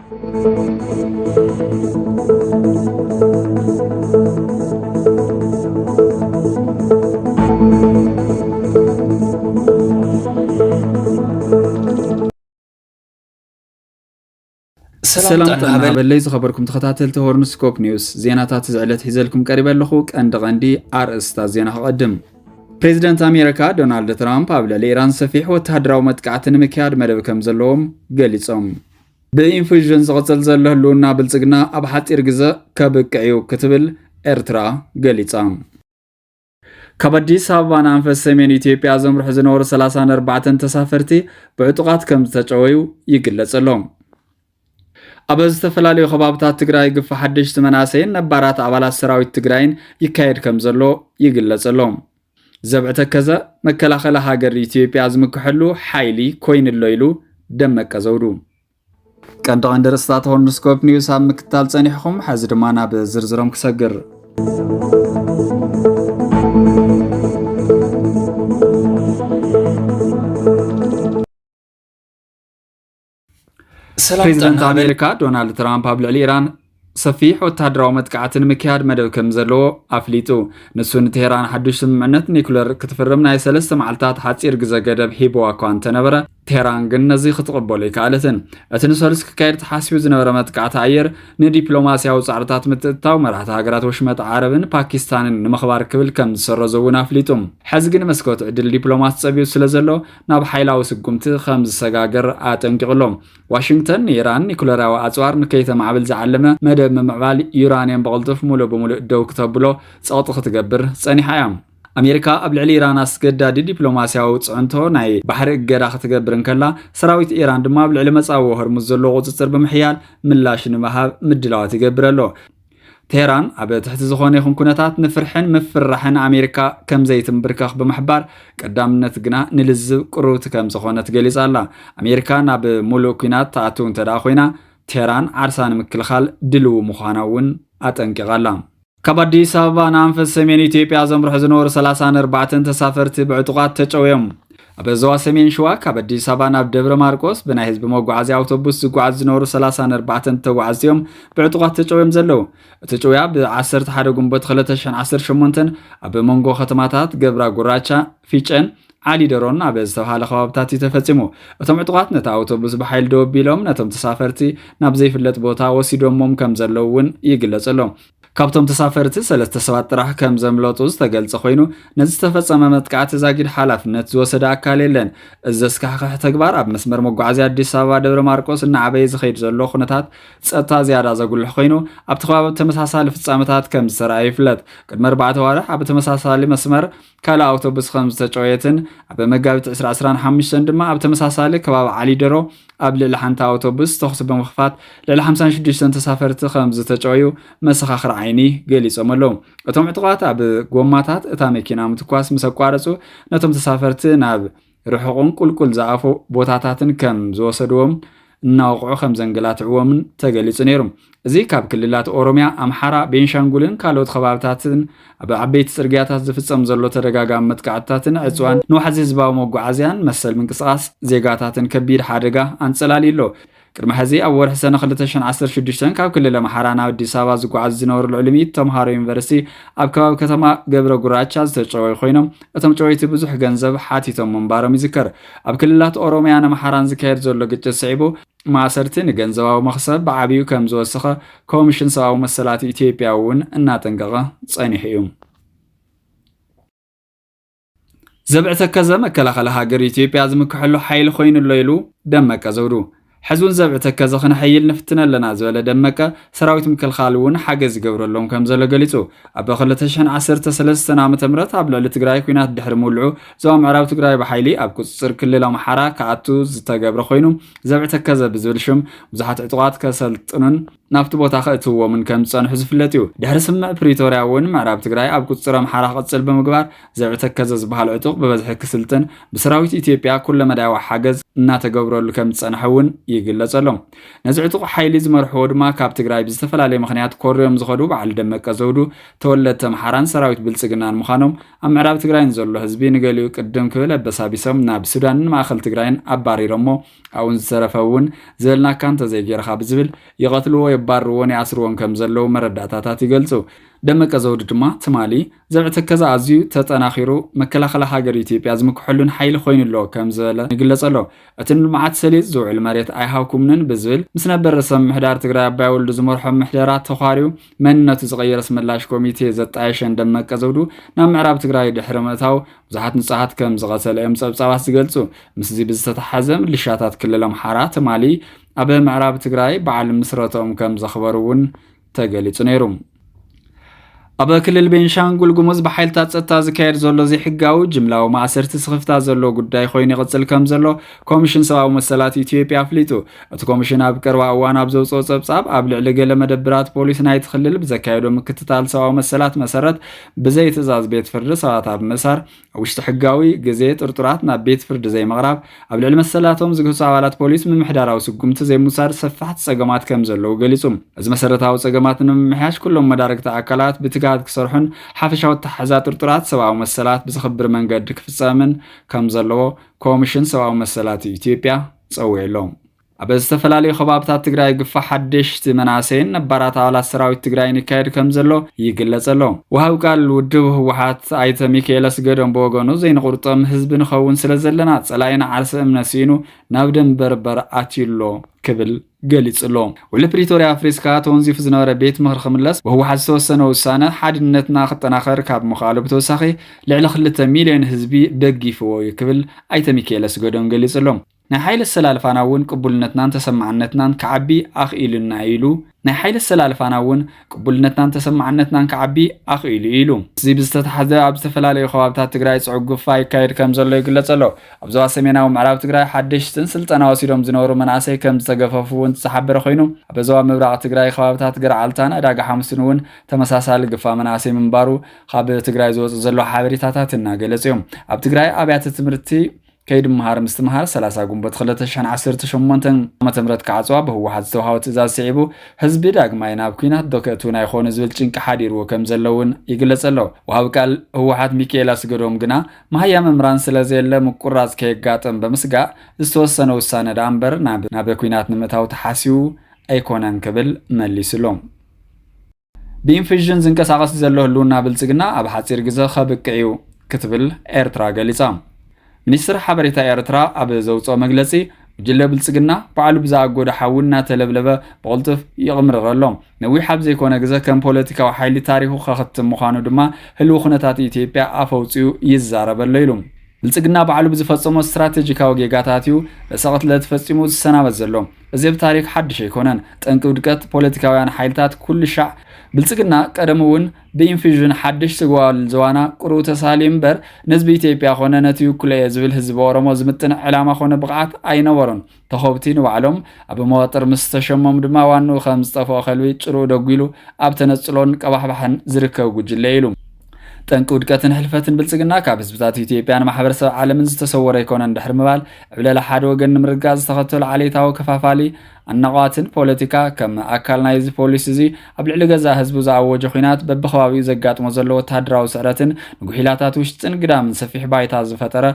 سلام عليكم خبركم تخاتلت هورنسكوب نيوز زيناتات زعلت حزلكم قريبا لخوك قندي ارستا زينه قدم بريزيدنت امريكا دونالد ترامب قبل ايران سفيح وتهدراو متقعتن مكياد مدب كم زلوم قاليصم بانفوجن زغتل زله لونا بلصقنا اب حطير غزه كبقعيو كتبل ኤርትራ ገሊጻ ከአዲስ አበባ ናንፈስ ሰሜን ኢትዮጵያ ዘምርሕ ዝነወሩ 34 ተሳፈርቲ ብዕጡቃት ከም ተጨወዩ ይግለጽሎም አበዝ ተፈላልዩ ከባብታት ትግራይ ግፍ ሓድሽ ተመናሰይን ነባራት አባላት ሰራዊት ትግራይን ይካየድ ከም ዘሎ ይግለጽሎም ዘብዕተከዘ መከላኸለ ሃገር ኢትዮጵያ ዝምክሕሉ ሓይሊ ኮይንሎ ኢሉ ደመቀ ዘውዱ ቀንደ እንደርስታት ሆርንስኮፕ ኒውስ ኣብ ምክታል ጸኒሕኩም ሓዚ ድማ ናብ ዝርዝሮም ክሰግር ፕሬዝዳንት አሜሪካ ዶናልድ ትራምፕ ኣብ ልዕሊ ኢራን ሰፊሕ ወታደራዊ መጥቃዕትን ምክያድ መደብ ከም ዘለዎ ኣፍሊጡ ንሱን ቴህራን ሓድሽ ስምምዕነት ኒኩለር ክትፍርም ናይ 3 መዓልታት ሓፂር ግዜ ገደብ ሂቦዋ እኳ እንተነበረ ቴህራን ግን ነዚ ክትቕበሎ ይከኣለትን እቲ ንሰልስ ክካየድ ተሓሲቡ ዝነበረ መጥቃዕቲ ኣየር ንዲፕሎማስያዊ ጻዕርታት ምትእትታው መራሕቲ ሃገራት ወሽመጥ ዓረብን ፓኪስታንን ንምኽባር ክብል ከም ዝሰረዙ እውን ኣፍሊጡ ሕዚ ግን መስኮት ዕድል ዲፕሎማት ፀቢዩ ስለዘሎ ናብ ሓይላዊ ስጉምቲ ከም ዝሰጋገር ኣጠንቂቕሎም ዋሽንግተን ኢራን ኒኩለራዊ ኣጽዋር ንከይተማዕብል ዝዓለመ መደብ ምዕባል ዩራኒየም በቅልጥፍ ሙሉእ ብሙሉእ ደው ክትብሎ ጸቕጢ ክትገብር ጸኒሓ እያ አሜሪካ ኣብ ልዕሊ ኢራን ኣስገዳዲ ዲፕሎማስያዊ ጽዕንቶ ናይ ባሕሪ እገዳ ክትገብር እንከላ ሰራዊት ኢራን ድማ ኣብ ልዕሊ መጻወ ሆርሙዝ ዘሎ ቁጽጽር ብምሕያል ምላሽ ንምሃብ ምድላዋት ይገብረሎ ቴህራን ኣብ ትሕቲ ዝኾነ ይኹን ኩነታት ንፍርሕን ምፍራሕን አሜሪካ ከም ዘይትንብርከኽ ብምሕባር ቀዳምነት ግና ንልዝብ ቁሩት ከም ዝኾነ ትገሊጻ ኣላ አሜሪካ ናብ ሙሉእ ኩናት ተኣቱ እንተዳ ኮይና ቴህራን ዓርሳን ምክልኻል ድልው ምዃና እውን አጠንቂቓላ ካብ አዲስ አበባ ናንፈስ ሰሜን ኢትዮጵያ ዘምርሕ ዝነወሩ 34 ተሳፈርቲ ብዕጡቃት ተጨወዮም ኣብ ዞባ ሰሜን ሸዋ ካብ አዲስ አበባ ናብ ደብረ ማርቆስ ብናይ ህዝቢ መጓዓዝያ አውቶቡስ ዝጓዓዝ ዝነወሩ 34 ተጓዓዝዮም ብዕጡቃት ተጨወዮም ዘለው እቲ ጨውያ ብ11 ግንቦት 2018 ኣብ መንጎ ከተማታት ገብራ ጉራቻ ፊጨን ዓሊ ደሮን ኣብ ዝተባሃለ ከባብታት ተፈጺሙ እቶም ዕጡቃት ነታ አውቶቡስ በሓይል ደወቢሎም ነቶም ተሳፈርቲ ናብ ዘይፍለጥ ቦታ ወሲዶሞም ከም ዘለውን ይግለጽሎም ካብቶም ተሳፈርቲ 3 ሰባት ጥራሕ ከም ዘምለጡ ዝተገልጸ ኮይኑ ነዚ ተፈጸመ መጥቃዕቲ ዛጊድ ሓላፍነት ዝወሰደ ኣካል የለን እዚ ስካሕካሕ ተግባር ኣብ መስመር መጓዓዝያ አዲስ አበባ ደብረ ማርቆስ ንዓበይ ዝኸይድ ዘሎ ኩነታት ጸጥታ ዝያዳ ዘጉልሕ ኮይኑ ኣብ ተኸባቢ ተመሳሳሊ ፍጻመታት ከም ዝሰራይ ይፍለጥ ቅድሚ 4 ወርሕ ኣብ ተመሳሳሊ መስመር ካለ አውቶቡስ ከም ዝተጨወየትን ኣብ መጋቢት 2015 ድማ ኣብ ተመሳሳሊ ከባቢ ዓሊ ደሮ ኣብ ልዕሊ ሓንቲ አውቶቡስ ተኽሲ ብምኽፋት ልዕሊ 56 ተሳፈርቲ ከም ዝተጨወዩ መሰኻኽር ዓይኒ ገሊጾም ኣለዉ እቶም ዕጡቃት ኣብ ጎማታት እታ መኪና ምትኳስ ምስ ኣቋረጹ ነቶም ተሳፈርቲ ናብ ርሑቕን ቁልቁል ዝኣፉ ቦታታትን ከም ዝወሰድዎም እናውቅዑ ከም ዘንገላትዕዎምን ተገሊጹ ነይሩ እዚ ካብ ክልላት ኦሮሚያ ኣምሓራ ቤንሻንጉልን ካልኦት ከባብታትን ኣብ ዓበይቲ ጽርግያታት ዝፍጸም ዘሎ ተደጋጋሚ መጥቃዕትታትን ዕፅዋን ንዋሕዚ ህዝባዊ መጓዓዝያን መሰል ምንቅስቓስ ዜጋታትን ከቢድ ሓደጋ ኣንጸላሊሎ ቅድሚ ሕዚ ኣብ ወርሒ ሰነ 2016 ካብ ክልል ኣምሓራ ናብ አዲስ አበባ ዝጓዓዝ ዝነበሩ ልዕሊ 100 ተምሃሮ ዩኒቨርሲቲ ኣብ ከባቢ ከተማ ገብረ ጉራቻ ዝተጨወዩ ኮይኖም እቶም ጨወይቲ ብዙሕ ገንዘብ ሓቲቶም ምንባሮም ይዝከር ኣብ ክልላት ኦሮሚያን ኣምሓራን ዝካየድ ዘሎ ግጭት ስዒቡ ማእሰርቲ ንገንዘባዊ መኽሰብ ብዓብዩ ከም ዝወሰኸ ኮሚሽን ሰብኣዊ መሰላት ኢትዮጵያ እውን እናጠንቀቐ ጸኒሑ እዩ ዘብዕተከዘ መከላኸሊ ሃገር ኢትዮጵያ ዝምክሕሉ ሓይሊ ኮይኑሎ ኢሉ ደመቀ ዘውዱ حزون زبع تكزخن حيل نفتنا لنا زوال دمكة سراويت مكالخال ون حاجز جبر لهم كم زل قليتو أبى خلتشان 10 سنة متمرت قبل لتجراي كينات دحر مولعو زوام عراو تجراي بحيلي أبكو تصير كل لهم حراك عتو زتجبر خوينهم زبع تكزا بزولشم وزحت عطوات كسلتنن نافت بوتا خاطو ومن كم صن حذف لتيو دحر سمع بريتوريا ون معراب تجراي أبكو تصير محراق تصل بمقبار زبع تكزا زبحال عطوق ببزح كسلتن بسراويت إثيوبيا كل ما دعوا حاجز እናተገብረሉ ከም ዝጸንሐውን ይግለጸሎም ነዚ ዕጡቕ ሓይሊ ዝመርሕዎ ድማ ካብ ትግራይ ብዝተፈላለየ ምኽንያት ኮርዮም ዝኸዱ በዓል ደመቀ ዘውዱ ተወለድቲ ኣምሓራን ሰራዊት ብልጽግናን ምዃኖም ኣብ ምዕራብ ትግራይን ዘሎ ህዝቢ ንገሊኡ ቅድም ክብል ኣበሳቢሶም ናብ ሱዳንን ማእኸል ትግራይን ኣባሪሮሞ ኣብኡን ዝተረፈውን ዝበልናካ እንተዘይጌርካ ብዝብል ይቐትልዎ የባርዎን ይኣስርዎን ከም ዘለዉ መረዳእታታት ይገልጹ ደመቀ ዘውዱ ድማ ትማሊ ዘብዕተከዛ ኣዝዩ ተጠናኺሩ መከላኸሊ ሃገር ኢትዮጵያ ዝምክሐሉን ሓይሊ ኮይኑሎ ከም ዝበለ ይግለጸሎ እቲ ንልምዓት ሰሊጥ ዝውዕል መሬት ኣይሃብኩምንን ብዝብል ምስ ነበረ ሰብ ምሕዳር ትግራይ ኣባይ ወልዱ ዝመርሖ ምሕደራት ተኻርዩ መንነቱ ዝቐየረ ስምላሽ ኮሚቴ ዘጣየሸን ደመቀ ዘውዱ ናብ ምዕራብ ትግራይ ድሕሪ ምእታው ብዙሓት ንጹሃት ከም ዝቐተለ እዮም ጸብጻባት ዝገልጹ ምስዚ ብዝተተሓዘ ምልሻታት ክልል ኣምሓራ ትማሊ ኣብ ምዕራብ ትግራይ በዓል ምስረቶም ከም ዘኽበሩውን ተገሊጹ ነይሩ ኣብ ክልል ቤንሻንጉል ጉሙዝ በሓይልታት ጸጥታ ዝካየድ ዘሎ ዘይሕጋዊ ጅምላዊ ማእሰርቲ ስኽፍታ ዘሎ ጉዳይ ኮይኑ ይቕጽል ከም ዘሎ ኮሚሽን ሰብኣዊ መሰላት ኢትዮጵያ ኣፍሊጡ እቲ ኮሚሽን ኣብ ቀረባ እዋን ኣብ ዘውፅኦ ጸብጻብ ኣብ ልዕሊ ገለ መደብራት ፖሊስ ናይቲ ክልል ብዘካየዶ ምክትታል ሰብኣዊ መሰላት መሰረት ብዘይ ትእዛዝ ቤት ፍርዲ ሰባት ኣብ ምእሳር ኣብ ውሽጢ ሕጋዊ ግዜ ጥርጡራት ናብ ቤት ፍርዲ ዘይምቕራብ ኣብ ልዕሊ መሰላቶም ዝግህፁ ኣባላት ፖሊስ ምምሕዳራዊ ስጉምቲ ዘይምውሳድ ሰፋሕቲ ጸገማት ከም ዘለዉ ገሊጹ እዚ መሰረታዊ ጸገማት ንምምሕያሽ ኩሎም መዳርግቲ ኣካላት ብትጋ ክሰርሑን ሓፈሻዊ ተሓዛት ጥርጡራት ሰብኣዊ መሰላት ብዝኽብር መንገዲ ክፍጸምን ከም ዘለዎ ኮሚሽን ሰብኣዊ መሰላት ኢትዮጵያ ጸዊዕሎም ኣብ ዝተፈላለዩ ከባብታት ትግራይ ግፋሕ ሓደሽቲ መናእሰይን ነባራት ኣባላት ሰራዊት ትግራይን ይካየድ ከም ዘሎ ይግለጸሎ ወሃብ ቃል ውድብ ህወሓት ኣይተ ሚካኤለስ ገዶም ብወገኑ ዘይንቁርጦም ህዝቢ ንኸውን ስለ ዘለና ጸላይና ዓርሰ እምነት ሲኑ ናብ ደንበርበር ኣትዩሎ ክብል ገሊጽሎ ወለ ፕሪቶሪያ ኣፍሪስካ ተወንዚፉ ዝነበረ ቤት ምኽሪ ክምለስ ብህወሓት ዝተወሰነ ውሳነ ሓድነትና ክጠናኸር ካብ ምኻሉ ብተወሳኺ ልዕሊ 2 ሚልዮን ህዝቢ ደጊፍዎ ክብል ኣይተ ሚካኤለስ ገዶም ገሊጽሎም ናይ ሓይሊ ሰላልፋና እውን ቅቡልነትናን ተሰማዕነትናን ከዓቢ ኣኽኢሉና ኢሉ ናይ ሓይሊ ሰላልፋና እውን ቅቡልነትናን ተሰማዕነትናን ከዓቢ ኣኽኢሉ ኢሉ እዚ ብዝተተሓዘ ኣብ ዝተፈላለዩ ከባብታት ትግራይ ጽዑግፋ ይካየድ ከም ዘሎ ይግለጸሎ ኣብ ዞባ ሰሜናዊ ምዕራብ ትግራይ ሓደሽትን ስልጠና ወሲዶም ዝነበሩ መናእሰይ ከም ዝተገፈፉ እውን ዝሓበረ ኮይኑ ኣብ ዞባ ምብራቕ ትግራይ ከባብታት ገርዓልታን ዕዳጋ ሓሙስን እውን ተመሳሳሊ ግፋ መናእሰይ ምንባሩ ካብ ትግራይ ዝወፁ ዘሎ ሓበሬታታት እናገለጹ እዮም ኣብ ትግራይ ኣብያተ ትምህርቲ كيد مهار مستمهار 30 قنبت 2018 متمرت كعصوا بهوحات ዝተውሃበ ትእዛዝ ሲዒቡ ህዝቢ ዳግማይ ናብ ኩናት ዶከቱ ናይ ኾነ ዝብል ጭንቂ ሓዲርዎ ከም ዘለውን ይግለጽ ኣሎ ወሃብ ቃል ህወሓት ሚካኤል አስገዶም ግና ማህያ መምራን ስለዘለ ምቁራጽ ከይጋጠም በመስጋእ ዝተወሰነ ውሳነ ዳንበር ናብ ኩናት ንምእታው ተሓሲቡ ኣይኮነን ክብል መሊስሎም ብኢንፊዥን ዝንቀሳቐስ ዘሎ ህልውና ብልጽግና ኣብ ሓጺር ግዜ ከብቅዒው ክትብል ኤርትራ ገሊጻ ሚኒስትር ሓበሬታ ኤርትራ ኣብ ዘውፅኦ መግለጺ ጅለ ብልጽግና በዓሉ ብዛጎደ ሓውና ተለብለበ በቁልጥፍ ይቕምረሎም ነዊሕ ኣብ ዘይኮነ ግዜ ከም ፖለቲካዊ ሓይሊ ታሪኹ ከኽትም ምዃኑ ድማ ህልው ኩነታት ኢትዮጵያ ኣፈውፅኡ ይዛረበሎ ኢሉ ብልጽግና በዓሉ ብዝፈጸሞ ስትራቴጂካዊ ጌጋታት እዩ ለሰቐት ለተፈጺሙ ዝሰናበት ዘሎ እዚ ብታሪክ ሓድሽ ኣይኮነን ጠንቂ ውድቀት ፖለቲካውያን ሓይልታት ኩሉ ሻዕ ብልጽግና ቀደምውን በኢንፊዥን ሓድሽ ዝጓል ዘዋና ቁሩብ ተሳሊም በር ነዝቢ ኢትዮጵያ ኾነ ነቲ ኩለየ ዝብል ህዝቢ ኦሮሞ ዝምጥን ዕላማ ኾነ ብቕዓት ኣይነበሮን ተኸብቲ ንባዕሎም ኣብ መዋጥር ምስ ተሸሞም ድማ ዋኑ ከም ዝጠፍኦ ኸልቢ ጭሩእ ደጉሉ ኣብ ተነጽሎን ቀባሕባሕን ዝርከብ ጉጅለ ኢሉ ጠንቂ ውድቀትን ሕልፈትን ብልጽግና ካብ ህዝብታት ኢትዮጵያን ማሕበረሰብ ዓለምን ዝተሰወረ ይኮነን ድሕሪ ምባል ዕብለላ ሓደ ወገን ንምርጋዝ ዝተኸተሉ ዓሌታዊ ከፋፋሊ ኣነቓዋትን ፖለቲካ ከም ኣካል ናይዚ ፖሊሲ እዚ ኣብ ልዕሊ ገዛ ህዝቡ ዝኣወጀ ኩናት በብኸባቢኡ ዘጋጥሞ ዘሎ ወታደራዊ ስዕረትን ንጉሒላታት ውሽጥን ግዳምን ሰፊሕ ባይታ ዝፈጠረ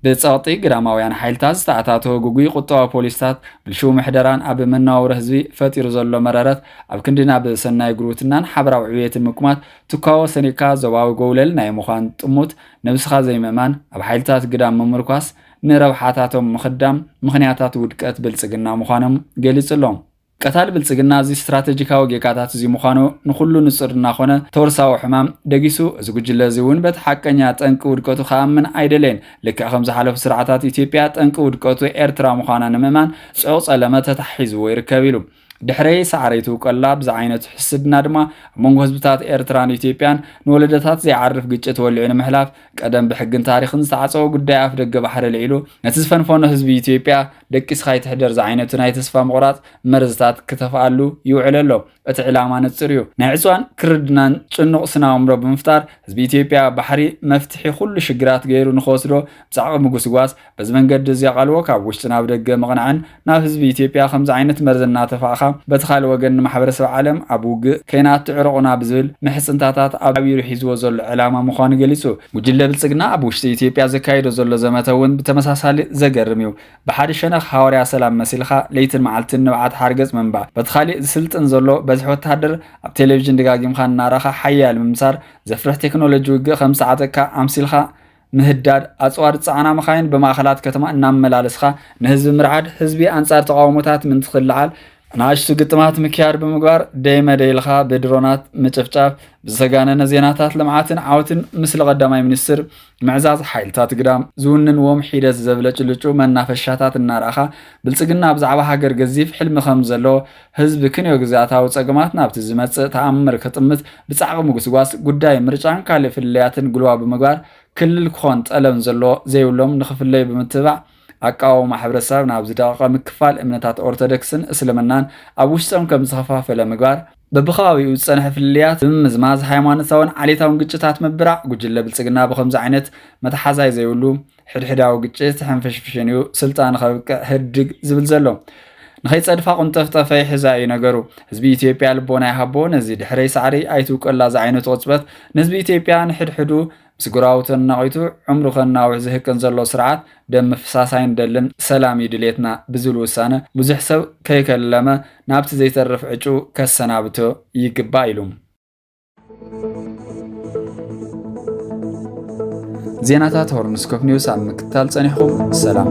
በጸቕጢ ግዳማውያን ሓይልታት ዝተኣታተወ ጉጉይ ቁጠባዊ ፖሊስታት ብልሽው ምሕደራን ኣብ መነባብሮ ህዝቢ ፈጢሩ ዘሎ መረረት ኣብ ክንድና ብሰናይ ጉርብትናን ሓበራዊ ዕብየትን ምኩማት ትካዎ ሰኒካ ዞባዊ ጎውለል ናይ ምዃን ጥሙት ነብስኻ ዘይምእማን ኣብ ሓይልታት ግዳም ምምርኳስ ንረብሓታቶም ምኽዳም ምኽንያታት ውድቀት ብልጽግና ምዃኖም ገሊጽሎም ቀታል ብልጽግና እዚ ስትራቴጂካዊ ጌጋታት እዚ ምዃኑ ንኹሉ ንጽርና ኾነ ተወርሳዊ ሕማም ደጊሱ እዚ ጉጅለ እዚ እውን በቲ ሓቀኛ ጠንቂ ውድቀቱ ከኣምን ኣይደለን ልክዕ ከም ዝሓለፉ ስርዓታት ኢትዮጵያ ጠንቂ ውድቀቱ ኤርትራ ምዃና ንምእማን ጽዑቕ ጸለመ ተታሒዝዎ ይርከብ ኢሉ ድሕረይ ሳዕረይቱ ቆላብ ዝዓይነቱ ሕስድና ድማ መንጎ ህዝብታት ኤርትራን ኢትዮጵያን ንወለደታት ዘይዓርፍ ግጭት ወልዑ ንምሕላፍ ቀደም ብሕግን ታሪኽን ዝተዓፀወ ጉዳይ ኣፍ ደገ ባሕሪ ልዒሉ ነቲ ዝፈንፈኖ ህዝቢ ኢትዮጵያ ደቂስካ ይትሕደር ዝዓይነቱ ናይ ተስፋ ምቑራፅ መርዝታት ክተፍኣሉ ይውዕል ኣሎ እቲ ዕላማ ንጹር እዩ ናይ ዕፅዋን ክርድናን ጭኑቕ ስናምሮ ብምፍጣር ህዝቢ ኢትዮጵያ ባሕሪ መፍትሒ ኩሉ ሽግራት ገይሩ ንኸወስዶ ብዛዕባ ምጉስጓስ በዚ መንገዲ እዚ ቃልዎ ካብ ውሽጢ ናብ ደገ መቕናዕን ናብ ህዝቢ ኢትዮጵያ ከምዚ ዓይነት መርዝ እናተፋእኻ በቲ ካልእ ወገን ንማሕበረሰብ ዓለም ኣብ ውግእ ከይናትዕረቑና ብዝብል ምሕፅንታታት ኣብ ዓብዪ ሒዝዎ ዘሎ ዕላማ ምዃኑ ገሊጹ ጉጅለ ብልጽግና ኣብ ውሽጢ ኢትዮጵያ ዘካይዶ ዘሎ ዘመተ እውን ብተመሳሳሊ ዘገርም እዩ ብሓደ ሸነኽ ሃዋርያ ሰላም መሲልካ ለይትን መዓልትን ንብዓት ሓርገጽ መንባዕ በቲ ካሊእ ዝስልጥን ዘሎ በዝሒ ወታደር ኣብ ቴሌቭዥን ደጋጊምካ እናረኻ ሓያል ምምሳር ዘፍርሕ ቴክኖሎጂ ውግእ ከም ሰዓተካ ኣምሲልካ ምህዳድ ኣጽዋር ጻዕና መኻይን በማእኸላት ከተማ እናመላለስካ ንህዝቢ ምርዓድ ህዝቢ አንጻር ተቃውሞታት ምን ትኽልዓል ናሽቱ ግጥማት ምክያድ ብምግባር ደይመደይልካ ብድሮናት ምጭፍጫፍ ብዘጋነነ ዜናታት ልምዓትን ዓወትን ምስሊ ቀዳማይ ሚኒስትር ምዕዛዝ ሓይልታት ግዳም ዝውንንዎም ሒደት ዘብለጭልጩ መናፈሻታት እናርኣኻ ብልጽግና ብዛዕባ ሃገር ገዚፍ ሕልሚ ከም ዘሎ ህዝቢ ክንዮ ግዝኣታዊ ጸገማት ናብቲ ዝመጽእ ተኣምር ከጥምት ብጻዕቂ ምጉስጓስ ጉዳይ ምርጫን ካልእ ፍልያትን ግልዋ ብምግባር ክልል ክኾን ጠለም ዘሎ ዘይብሎም ንኽፍለይ ብምትባዕ ኣቃዋሚ ማሕበረሰብ ናብ ዝደቀቀ ምክፋል እምነታት ኦርቶዶክስን እስልምናን ኣብ ውሽጦም ከም ዝኸፋፈለ ምግባር በብኸባቢኡ ዝጸንሐ ፍልያት ብምዝማዝ ሃይማኖታውን ዓሌታውን ግጭታት ምብራዕ ጉጅለ ብልጽግና ብከምዚ ዓይነት መተሓዛይ ዘይብሉ ሕድሕዳዊ ግጭት ሕንፍሽፍሽን እዩ ስልጣን ከብቅዕ ህድግ ዝብል ዘሎ ንኸይጸድፋ ቁንጠፍጠፈ ይሕዛ እዩ ነገሩ ህዝቢ ኢትዮጵያ ልቦና ይሃቦ ነዚ ድሕረይ ሳዕሪ ኣይትውቀላ ዝዓይነቱ ቅፅበት ንህዝቢ ኢትዮጵያ ንሕድሕዱ ስጉራውትን ናቂቱ ዕምሩ ከናውሕ ዝህቅን ዘሎ ስርዓት ደም ምፍሳሳይን ደልን ሰላም ይድሌትና ብዝብል ውሳነ ብዙሕ ሰብ ከይከለመ ናብቲ ዘይተርፍ ዕጩ ከሰናብቶ ይግባእ ኢሉ ዜናታት ሆርንስኮፕ ኒውስ ኣብ ምክትታል ጸኒሕኩም ሰላም